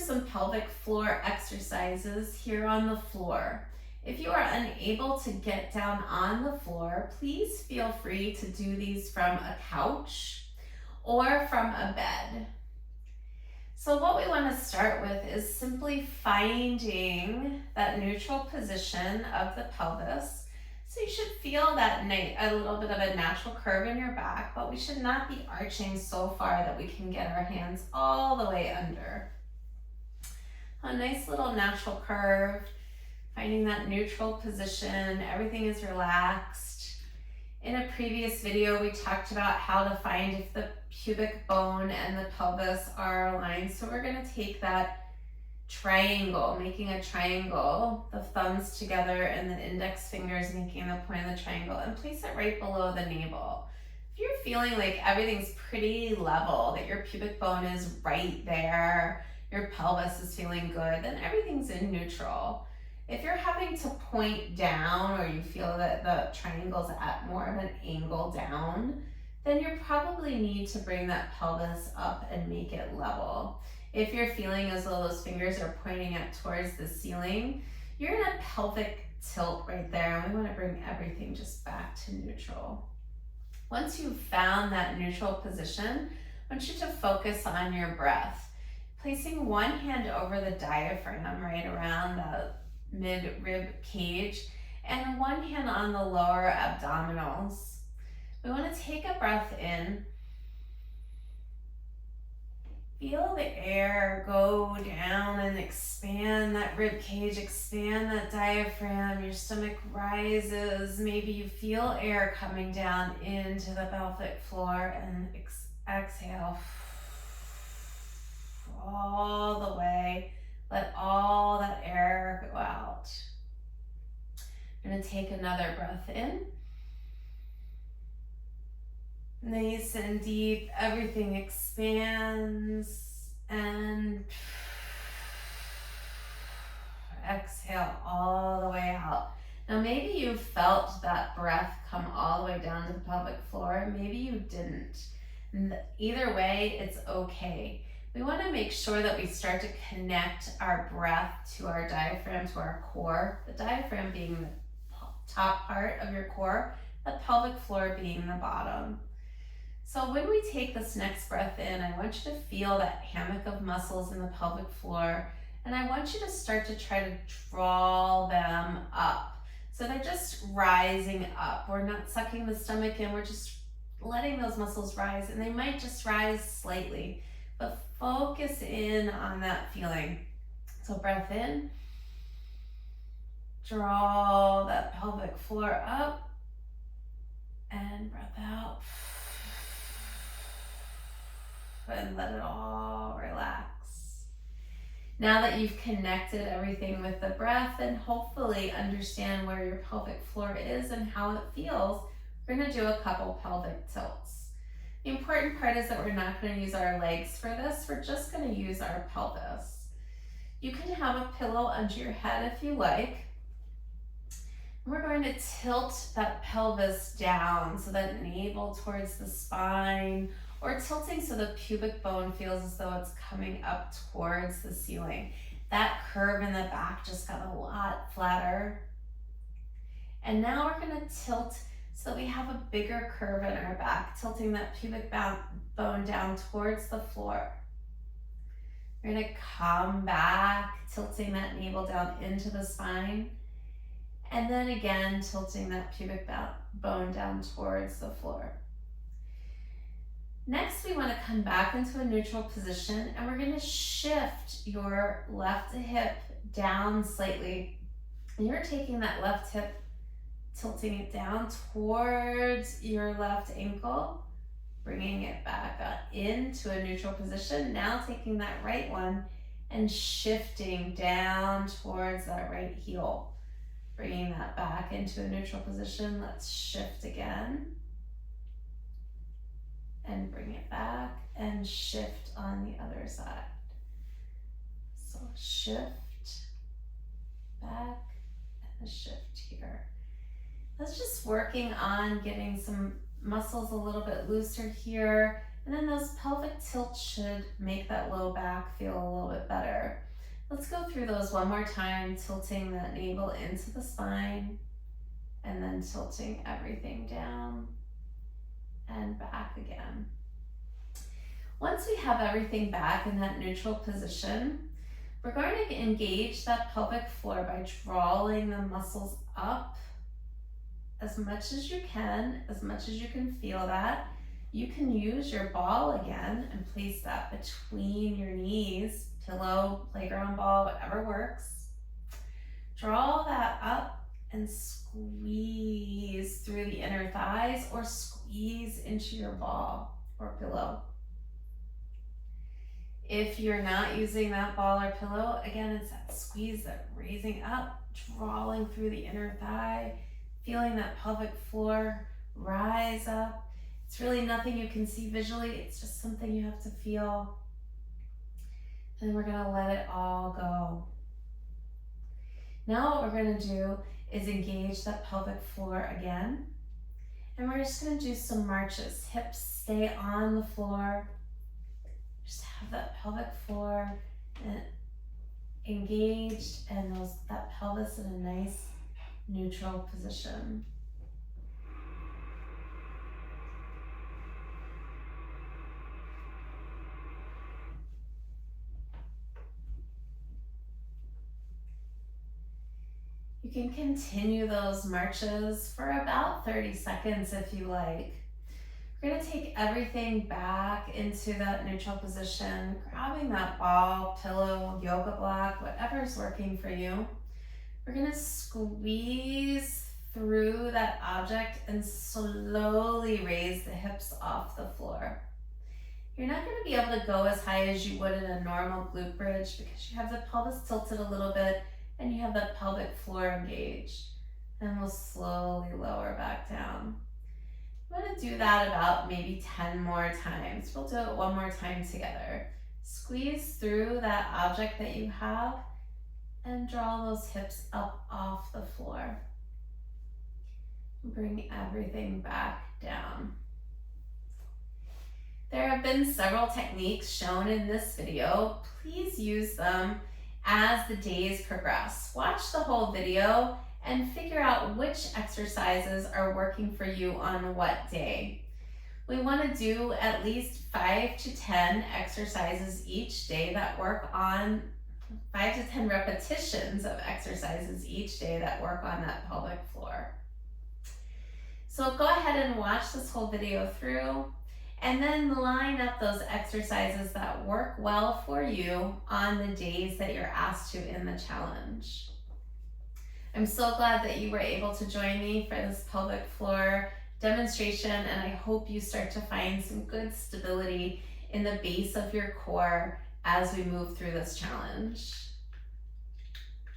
some pelvic floor exercises here on the floor. If you are unable to get down on the floor, please feel free to do these from a couch or from a bed. So what we want to start with is simply finding that neutral position of the pelvis. So you should feel that a little bit of a natural curve in your back, but we should not be arching so far that we can get our hands all the way under. A nice little natural curve, finding that neutral position, everything is relaxed. In a previous video, we talked about how to find if the pubic bone and the pelvis are aligned. So we're going to take that triangle, making a triangle, the thumbs together and the index fingers making the point of the triangle, and place it right below the navel. If you're feeling like everything's pretty level, that your pubic bone is right there, your pelvis is feeling good, then everything's in neutral. If you're having to point down or you feel that the triangle's at more of an angle down, then you probably need to bring that pelvis up and make it level. If you're feeling as though those fingers are pointing up towards the ceiling, you're in a pelvic tilt right there, and we want to bring everything just back to neutral. Once you've found that neutral position, I want you to focus on your breath, placing one hand over the diaphragm right around the mid-rib cage and one hand on the lower abdominals. We want to take a breath in. Feel the air go down and expand that rib cage, expand that diaphragm. Your stomach rises. Maybe you feel air coming down into the pelvic floor, and exhale all the way. Let all that air go out. You're going to take another breath in. Nice and deep, everything expands, and exhale all the way out. Now maybe you felt that breath come all the way down to the pelvic floor, maybe you didn't. Either way, it's okay. We want to make sure that we start to connect our breath to our diaphragm, to our core, the diaphragm being the top part of your core, the pelvic floor being the bottom. So when we take this next breath in, I want you to feel that hammock of muscles in the pelvic floor, and I want you to start to try to draw them up. So they're just rising up. We're not sucking the stomach in, we're just letting those muscles rise, and they might just rise slightly, but focus in on that feeling. So breath in, draw that pelvic floor up, and breath out. And let it all relax. Now that you've connected everything with the breath and hopefully understand where your pelvic floor is and how it feels, we're going to do a couple pelvic tilts. The important part is that we're not going to use our legs for this. We're just going to use our pelvis. You can have a pillow under your head if you like. We're going to tilt that pelvis down so that navel towards the spine, or tilting so the pubic bone feels as though it's coming up towards the ceiling. That curve in the back just got a lot flatter. And now we're going to tilt so we have a bigger curve in our back, tilting that pubic bone down towards the floor. We're going to come back, tilting that navel down into the spine. And then again, tilting that pubic bone down towards the floor. Next, we want to come back into a neutral position, and we're going to shift your left hip down slightly. And you're taking that left hip, tilting it down towards your left ankle, bringing it back up into a neutral position. Now taking that right one and shifting down towards that right heel, bringing that back into a neutral position. Let's shift again. And bring it back and shift on the other side. So shift, back, and a shift here. That's just working on getting some muscles a little bit looser here And then those pelvic tilts should make that low back feel a little bit better. Let's go through those one more time, tilting that navel into the spine and then tilting everything down and back again. Once we have everything back in that neutral position, we're going to engage that pelvic floor by drawing the muscles up as much as you can feel that. You can use your ball again and place that between your knees, pillow, playground ball, whatever works. Draw that up and squeeze through the inner thighs or squeeze into your ball or pillow. If you're not using that ball or pillow, again, it's that squeeze, that raising up, drawing through the inner thigh, feeling that pelvic floor rise up. It's really nothing you can see visually, it's just something you have to feel. And we're gonna let it all go. Now what we're gonna do is engage that pelvic floor again. And we're just gonna do some marches. Hips stay on the floor. Just have that pelvic floor engaged and that pelvis in a nice neutral position. You can continue those marches for about 30 seconds if you like. We're gonna take everything back into that neutral position, grabbing that ball, pillow, yoga block, whatever's working for you. We're gonna squeeze through that object and slowly raise the hips off the floor. You're not gonna be able to go as high as you would in a normal glute bridge because you have the pelvis tilted a little bit and you have the pelvic floor engaged. And we'll slowly lower back down. I'm gonna do that about maybe 10 more times. We'll do it one more time together. Squeeze through that object that you have and draw those hips up off the floor. Bring everything back down. There have been several techniques shown in this video. Please use them as the days progress. Watch the whole video and figure out which exercises are working for you on what day. We want to do at least 5 to 10 exercises each day that work on 5 to 10 repetitions of exercises each day that work on that pelvic floor. So go ahead and watch this whole video through and then line up those exercises that work well for you on the days that you're asked to in the challenge. I'm so glad that you were able to join me for this pelvic floor demonstration, and I hope you start to find some good stability in the base of your core as we move through this challenge.